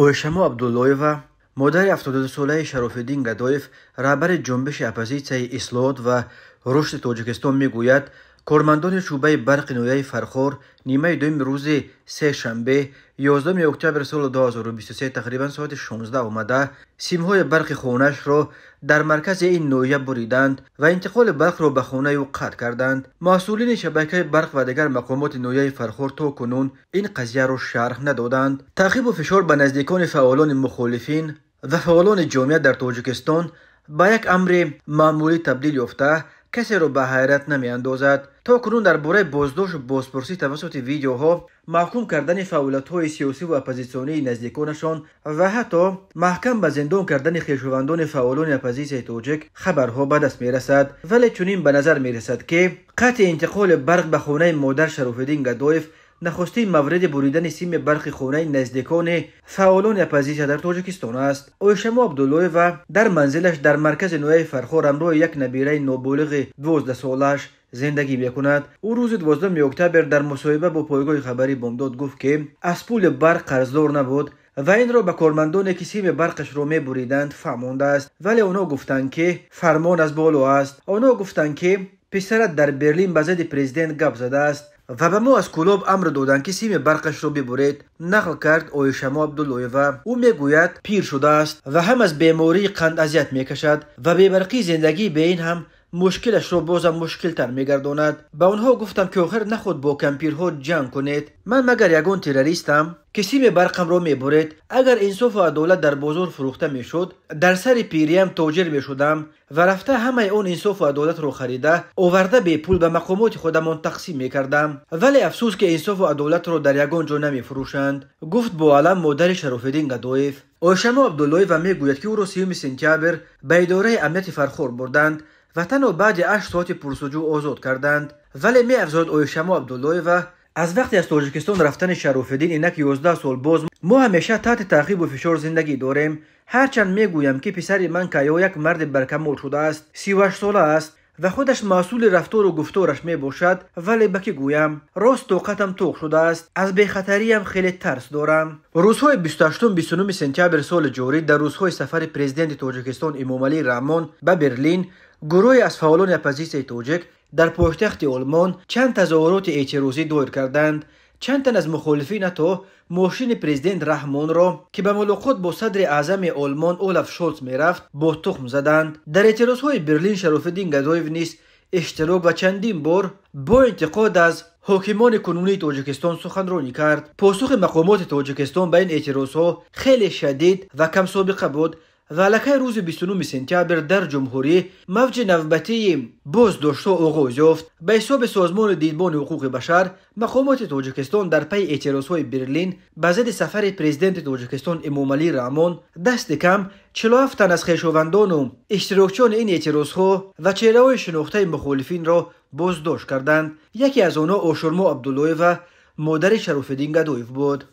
اویشما عبداللهیوا مادر 72 ساله شراف‌الدین گدایف رهبر جنبش اپوزیسیون اصلاحات و رشد تاجیکستان میگوید کارمندان شعبه برق نویه فرخار نیمه دوم روز سه شنبه 11 اکتبر سال 2023 تقریبا ساعت 16 آمده سیم‌های برق خانه‌اش را در مرکز این نویه بریدند و انتقال برق را به خانه او قطع کردند. مسئولین شبکه برق و دیگر مقامات نویه فرخار تا کنون این قضیه را شرح ندادند. تعقیب و فشار به نزدیکان فعالان مخالفین و فعالان جامعه در تاجیکستان به یک امر معمولی تبدیل یافته کسی را به حیرت نمی اندازد. تا کنون درباره بازداشت و بازپرسی توسط ویدیوها، محکوم کردن فعالیت‌های سیاسی و اپوزیسیونی نزدیکانشان و حتی محکم به زندان کردن خویشاوندان فعالان اپوزیسیون تاجیک خبرها به دست می‌رسد. ولی چنین به نظر می‌رسد که قطع انتقال برق به خانه مادر شراف‌الدین گدایف نخستین مورد بریدن سیم برق خانه نزدیکان فعالان اپوزیسیون در تاجیکستان است. اویشما عبداللهیوا در منزلش در مرکز نویه فرخار همراه یک نبیره نابالغ 12 سالش زندگی میکند. او روز 12 اکتبر در مصاحبه با پایگاه خبری بامداد گفت که از پول برق قرضدار نبود و این را به کارمندانی که سیم برقش را میبریدند فهمانده است. ولی اونا گفتند که فرمان از بالا است. اونا گفتند که پسرت در برلین به ضد پرزیدنت گپ زده است و به ما از کلوب امر دادند که سیم برقش را ببرید. نقل کرد اویشما عبداللهیوا. او میگوید پیر شده است و هم از بیماری قند اذیت میکشد و بی برقی زندگی به این هم مشکلش را بازم مشکل تر میگرداند. به آنها گفتم که آخر نخود با کمپیرها جنگ کنید. من مگر یگان تروریستم که سیم برقم را میبرید؟ اگر انصاف و عدالت در بازار فروخته میشد در سر پیریم تاجر میشدم و رفته همه اون انصاف و عدالت را خریده آورده به پول به مقامات خودمان تقسیم میکردم. ولی افسوس که انصاف و عدالت را در یگان جا نمیفروشند. گفت با علم مادر شراف‌الدین گدایف. اویشما عبداللهیوا میگوید که او را 30 سپتامبر به اداره امنیت فرخار بردند و تنها بعد 8 ساعت پرسجو آزاد کردند. ولی می افزاید اویشما عبداللهیوا از وقتی از تاجیکستان رفتن شراف‌الدین اینک 11 سال باز ما همیشه تحت تعقیب و فشار زندگی داریم. هرچند میگویم که پسر من که یک مرد برکمال شده است 38 ساله است و خودش مسئول رفتار و گفتارش می باشد، ولی بکی گویم راست طاقتم توق شده است. از بی‌خطری هم خیلی ترس دارم. روزهای 28 29 سپتامبر سال جاری در روزهای سفر پرزیدنت تاجیکستان امامعلی رحمان به برلین گروهی از فعالان اپوزیسیون تاجیک در پایتخت آلمان چند تظاهرات اعتراضی دایر کردند. چند تن از مخالفین حتی ماشین پرزیدنت رحمان را که به ملاقات با صدر اعظم آلمان اولاف شولز میرفت با تخم زدند. در اعتراضهای برلین شراف‌الدین گدایف نیز اشتراک و چندین بار با انتقاد از حاکمان کنونی تاجیکستان سخنرانی کرد. پاسخ مقامات تاجیکستان به این اعتراضها خیلی شدید و کم سابقه بود و علاقه روز 29 سپتامبر در جمهوری موج نوبتی بازداشت‌ها آغاز یافت. به حساب سازمان دیدبان حقوق بشر مقامات تاجیکستان در پی اعتراضهای برلین به ضد سفر پرزیدنت تاجیکستان امامعلی رحمان دست کم 47 تن از خویشاوندان و اشتراکچیان این اعتراضها و چهره‌های شناخته مخالفین را بازداشت کردند. یکی از آنها اویشما عبداللهیوا مادر شراف‌الدین گدایف بود.